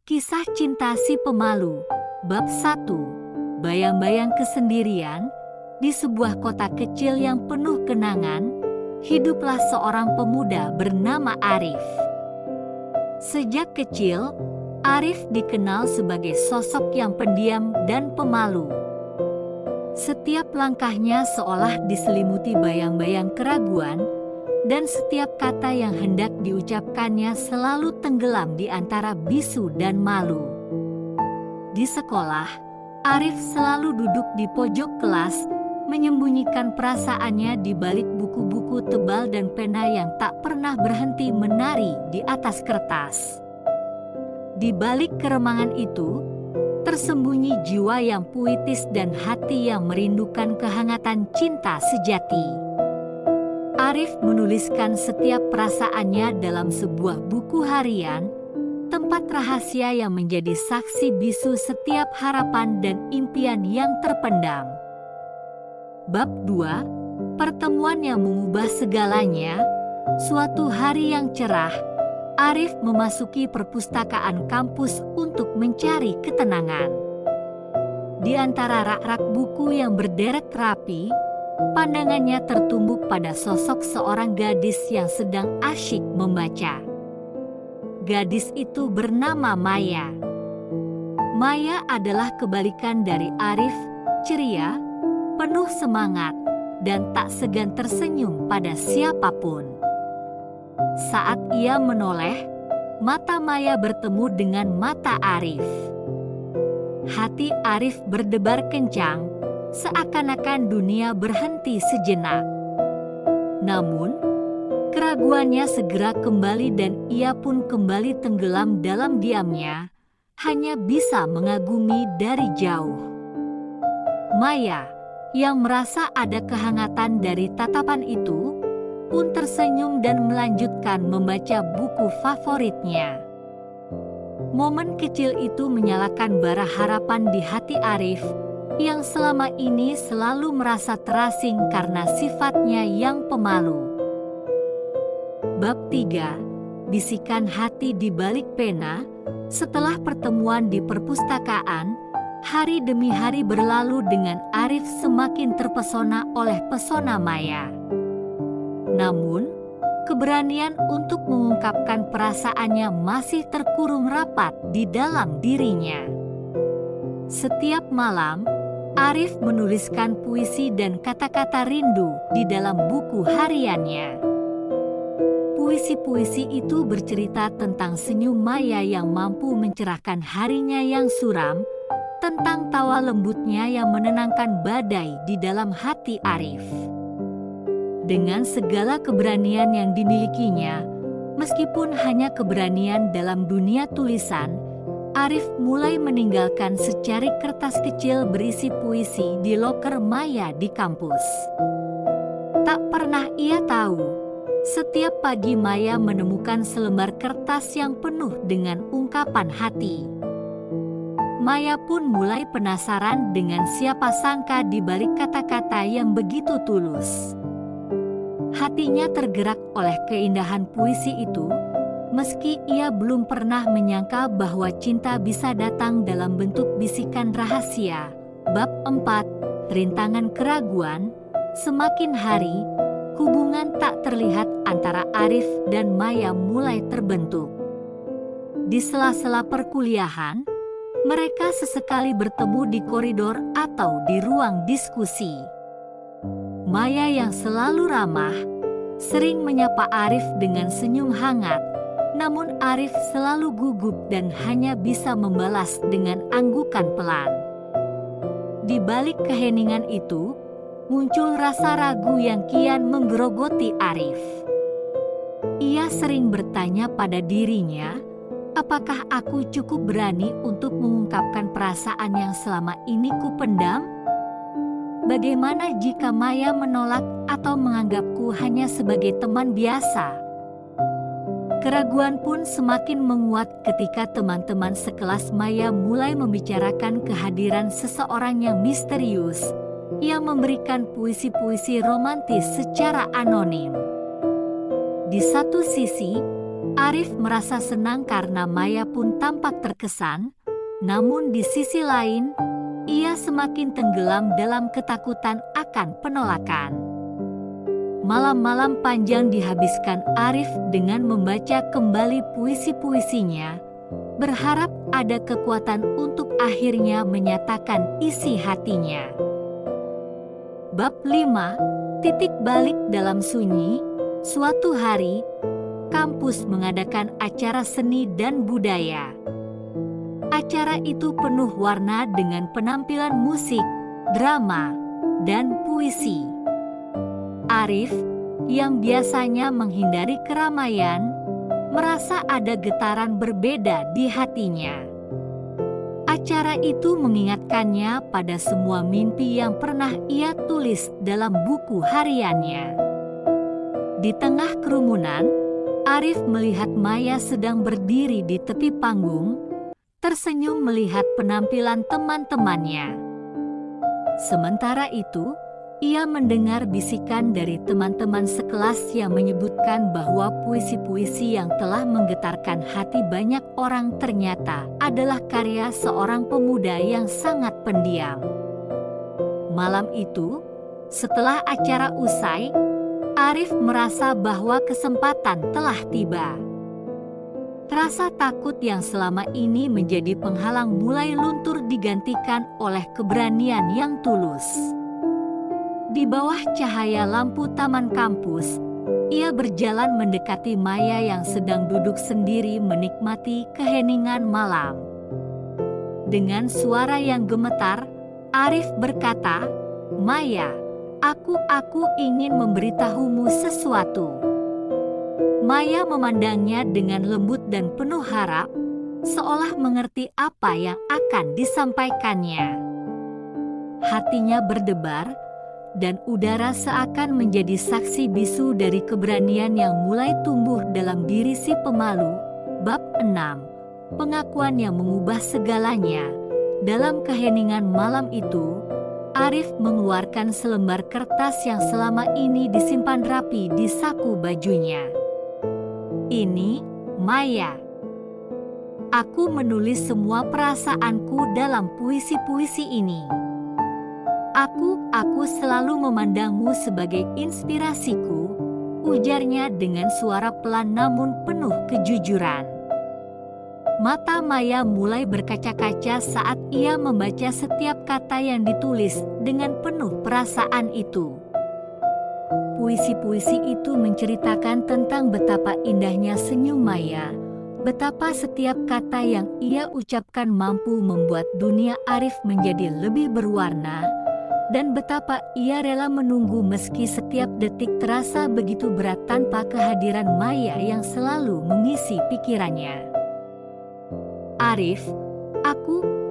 Kisah Cinta Si Pemalu, Bab 1. Bayang-bayang kesendirian. Di sebuah kota kecil yang penuh kenangan, hiduplah seorang pemuda bernama Arif. Sejak kecil, Arif dikenal sebagai sosok yang pendiam dan pemalu. Setiap langkahnya seolah diselimuti bayang-bayang keraguan, dan setiap kata yang hendak diucapkannya selalu tenggelam di antara bisu dan malu. Di sekolah, Arif selalu duduk di pojok kelas, menyembunyikan perasaannya di balik buku-buku tebal dan pena yang tak pernah berhenti menari di atas kertas. Di balik keremangan itu, tersembunyi jiwa yang puitis dan hati yang merindukan kehangatan cinta sejati. Arif menuliskan setiap perasaannya dalam sebuah buku harian, tempat rahasia yang menjadi saksi bisu setiap harapan dan impian yang terpendam. Bab 2. Pertemuan yang mengubah segalanya. Suatu hari yang cerah, Arif memasuki perpustakaan kampus untuk mencari ketenangan. Di antara rak-rak buku yang berderet rapi, pandangannya tertumbuk pada sosok seorang gadis yang sedang asyik membaca. Gadis itu bernama Maya. Maya adalah kebalikan dari Arif, ceria, penuh semangat, dan tak segan tersenyum pada siapapun. Saat ia menoleh, mata Maya bertemu dengan mata Arif. Hati Arif berdebar kencang, seakan-akan dunia berhenti sejenak. Namun, keraguannya segera kembali dan ia pun kembali tenggelam dalam diamnya, hanya bisa mengagumi dari jauh. Maya, yang merasa ada kehangatan dari tatapan itu, pun tersenyum dan melanjutkan membaca buku favoritnya. Momen kecil itu menyalakan bara harapan di hati Arif, yang selama ini selalu merasa terasing karena sifatnya yang pemalu. Bab 3. Bisikan hati di balik pena. Setelah pertemuan di perpustakaan, hari demi hari berlalu dengan Arif semakin terpesona oleh pesona Maya. Namun, keberanian untuk mengungkapkan perasaannya masih terkurung rapat di dalam dirinya. Setiap malam, Arif menuliskan puisi dan kata-kata rindu di dalam buku hariannya. Puisi-puisi itu bercerita tentang senyum Maya yang mampu mencerahkan harinya yang suram, tentang tawa lembutnya yang menenangkan badai di dalam hati Arif. Dengan segala keberanian yang dimilikinya, meskipun hanya keberanian dalam dunia tulisan, Arif mulai meninggalkan secari kertas kecil berisi puisi di loker Maya di kampus. Tak pernah ia tahu, setiap pagi Maya menemukan selembar kertas yang penuh dengan ungkapan hati. Maya pun mulai penasaran dengan siapa sangka di balik kata-kata yang begitu tulus. Hatinya tergerak oleh keindahan puisi itu, meski ia belum pernah menyangka bahwa cinta bisa datang dalam bentuk bisikan rahasia. Bab 4. Rintangan keraguan. Semakin hari, hubungan tak terlihat antara Arif dan Maya mulai terbentuk. Di sela-sela perkuliahan, mereka sesekali bertemu di koridor atau di ruang diskusi. Maya yang selalu ramah, sering menyapa Arif dengan senyum hangat, namun Arif selalu gugup dan hanya bisa membalas dengan anggukan pelan. Di balik keheningan itu, muncul rasa ragu yang kian menggerogoti Arif. Ia sering bertanya pada dirinya, apakah aku cukup berani untuk mengungkapkan perasaan yang selama ini kupendam? Bagaimana jika Maya menolak atau menganggapku hanya sebagai teman biasa? Keraguan pun semakin menguat ketika teman-teman sekelas Maya mulai membicarakan kehadiran seseorang yang misterius, yang memberikan puisi-puisi romantis secara anonim. Di satu sisi, Arif merasa senang karena Maya pun tampak terkesan, namun di sisi lain, ia semakin tenggelam dalam ketakutan akan penolakan. Malam-malam panjang dihabiskan Arif dengan membaca kembali puisi-puisinya, berharap ada kekuatan untuk akhirnya menyatakan isi hatinya. Bab 5, titik balik dalam sunyi. Suatu hari, kampus mengadakan acara seni dan budaya. Acara itu penuh warna dengan penampilan musik, drama, dan puisi. Arif, yang biasanya menghindari keramaian, merasa ada getaran berbeda di hatinya. Acara itu mengingatkannya pada semua mimpi yang pernah ia tulis dalam buku hariannya. Di tengah kerumunan, Arif melihat Maya sedang berdiri di tepi panggung, tersenyum melihat penampilan teman-temannya. Sementara itu, ia mendengar bisikan dari teman-teman sekelas yang menyebutkan bahwa puisi-puisi yang telah menggetarkan hati banyak orang ternyata adalah karya seorang pemuda yang sangat pendiam. Malam itu, setelah acara usai, Arif merasa bahwa kesempatan telah tiba. Rasa takut yang selama ini menjadi penghalang mulai luntur digantikan oleh keberanian yang tulus. Di bawah cahaya lampu taman kampus, ia berjalan mendekati Maya yang sedang duduk sendiri menikmati keheningan malam. Dengan suara yang gemetar, Arif berkata, "Maya, aku ingin memberitahumu sesuatu." Maya memandangnya dengan lembut dan penuh harap, seolah mengerti apa yang akan disampaikannya. Hatinya berdebar, dan udara seakan menjadi saksi bisu dari keberanian yang mulai tumbuh dalam diri si pemalu. Bab 6, pengakuan yang mengubah segalanya. Dalam keheningan malam itu, Arif mengeluarkan selembar kertas yang selama ini disimpan rapi di saku bajunya. "Ini, Maya. Aku menulis semua perasaanku dalam puisi-puisi ini. Aku selalu memandangmu sebagai inspirasiku," ujarnya dengan suara pelan namun penuh kejujuran. Mata Maya mulai berkaca-kaca saat ia membaca setiap kata yang ditulis dengan penuh perasaan itu. Puisi-puisi itu menceritakan tentang betapa indahnya senyum Maya, betapa setiap kata yang ia ucapkan mampu membuat dunia Arif menjadi lebih berwarna, dan betapa ia rela menunggu meski setiap detik terasa begitu berat tanpa kehadiran Maya yang selalu mengisi pikirannya. "Arif,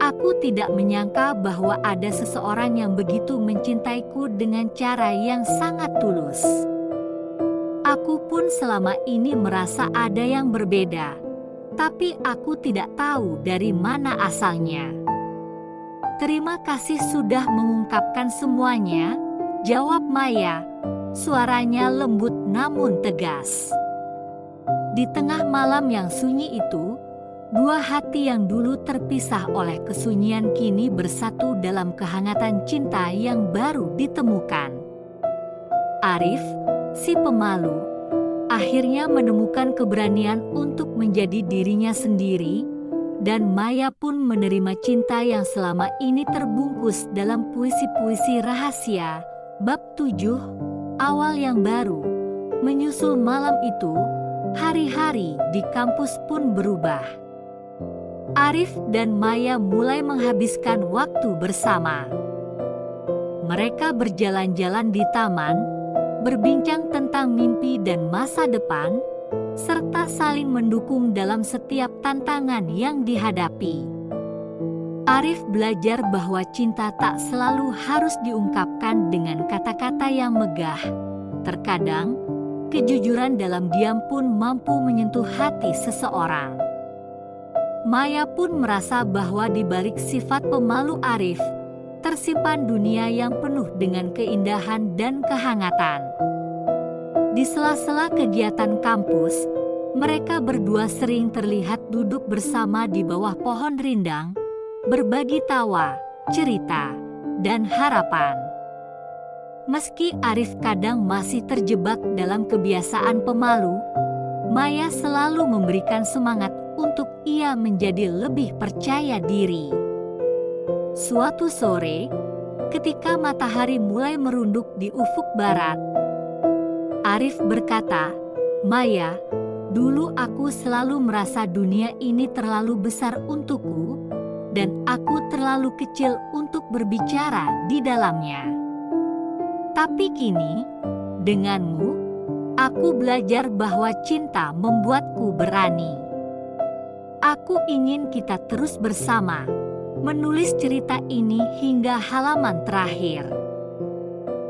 aku tidak menyangka bahwa ada seseorang yang begitu mencintaiku dengan cara yang sangat tulus. Aku pun selama ini merasa ada yang berbeda, tapi aku tidak tahu dari mana asalnya." "Terima kasih sudah mengungkapkan semuanya," jawab Maya, suaranya lembut namun tegas. Di tengah malam yang sunyi itu, dua hati yang dulu terpisah oleh kesunyian kini bersatu dalam kehangatan cinta yang baru ditemukan. Arif, si pemalu, akhirnya menemukan keberanian untuk menjadi dirinya sendiri, dan Maya pun menerima cinta yang selama ini terbungkus dalam puisi-puisi rahasia. Bab 7, awal yang baru. Menyusul malam itu, hari-hari di kampus pun berubah. Arif dan Maya mulai menghabiskan waktu bersama. Mereka berjalan-jalan di taman, berbincang tentang mimpi dan masa depan, serta saling mendukung dalam setiap tantangan yang dihadapi. Arif belajar bahwa cinta tak selalu harus diungkapkan dengan kata-kata yang megah. Terkadang, kejujuran dalam diam pun mampu menyentuh hati seseorang. Maya pun merasa bahwa di balik sifat pemalu Arif, tersimpan dunia yang penuh dengan keindahan dan kehangatan. Di sela-sela kegiatan kampus, Mereka berdua sering terlihat duduk bersama di bawah pohon rindang, berbagi tawa, cerita, dan harapan. Meski Arif kadang masih terjebak dalam kebiasaan pemalu, Maya selalu memberikan semangat untuk ia menjadi lebih percaya diri. Suatu sore, ketika matahari mulai merunduk di ufuk barat, Arif berkata, "Maya, dulu aku selalu merasa dunia ini terlalu besar untukku, dan aku terlalu kecil untuk berbicara di dalamnya. Tapi kini, denganmu, aku belajar bahwa cinta membuatku berani. Aku ingin kita terus bersama, menulis cerita ini hingga halaman terakhir."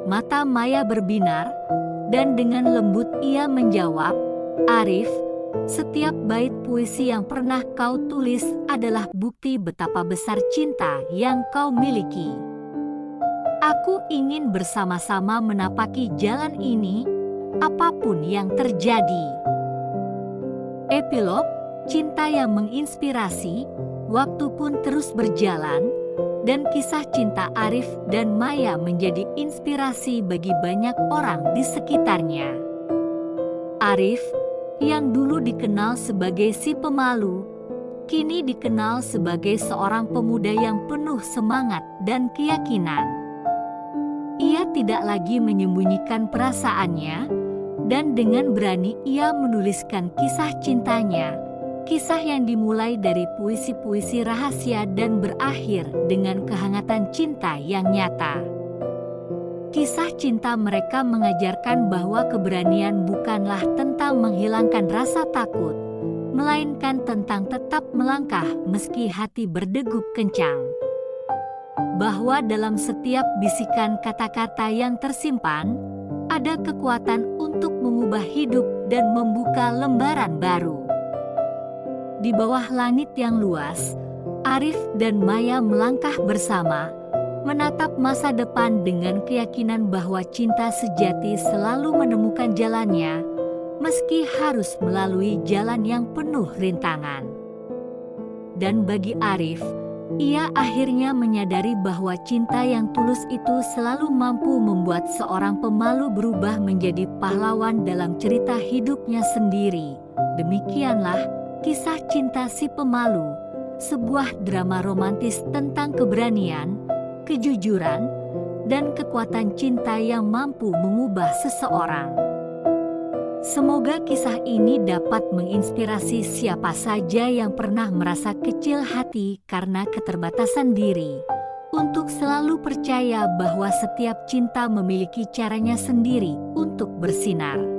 Mata Maya berbinar, dan dengan lembut ia menjawab, "Arif, setiap bait puisi yang pernah kau tulis adalah bukti betapa besar cinta yang kau miliki. Aku ingin bersama-sama menapaki jalan ini, apapun yang terjadi." Epilog, cinta yang menginspirasi. Waktu pun terus berjalan, dan kisah cinta Arif dan Maya menjadi inspirasi bagi banyak orang di sekitarnya. Arif, yang dulu dikenal sebagai si pemalu, kini dikenal sebagai seorang pemuda yang penuh semangat dan keyakinan. Ia tidak lagi menyembunyikan perasaannya, dan dengan berani ia menuliskan kisah cintanya. Kisah yang dimulai dari puisi-puisi rahasia dan berakhir dengan kehangatan cinta yang nyata. Kisah cinta mereka mengajarkan bahwa keberanian bukanlah tentang menghilangkan rasa takut, melainkan tentang tetap melangkah meski hati berdegup kencang. Bahwa dalam setiap bisikan kata-kata yang tersimpan, ada kekuatan untuk mengubah hidup dan membuka lembaran baru. Di bawah langit yang luas, Arif dan Maya melangkah bersama, menatap masa depan dengan keyakinan bahwa cinta sejati selalu menemukan jalannya, meski harus melalui jalan yang penuh rintangan. Dan bagi Arif, ia akhirnya menyadari bahwa cinta yang tulus itu selalu mampu membuat seorang pemalu berubah menjadi pahlawan dalam cerita hidupnya sendiri. Demikianlah kisah cinta si pemalu, sebuah drama romantis tentang keberanian, kejujuran, dan kekuatan cinta yang mampu mengubah seseorang. Semoga kisah ini dapat menginspirasi siapa saja yang pernah merasa kecil hati karena keterbatasan diri, untuk selalu percaya bahwa setiap cinta memiliki caranya sendiri untuk bersinar.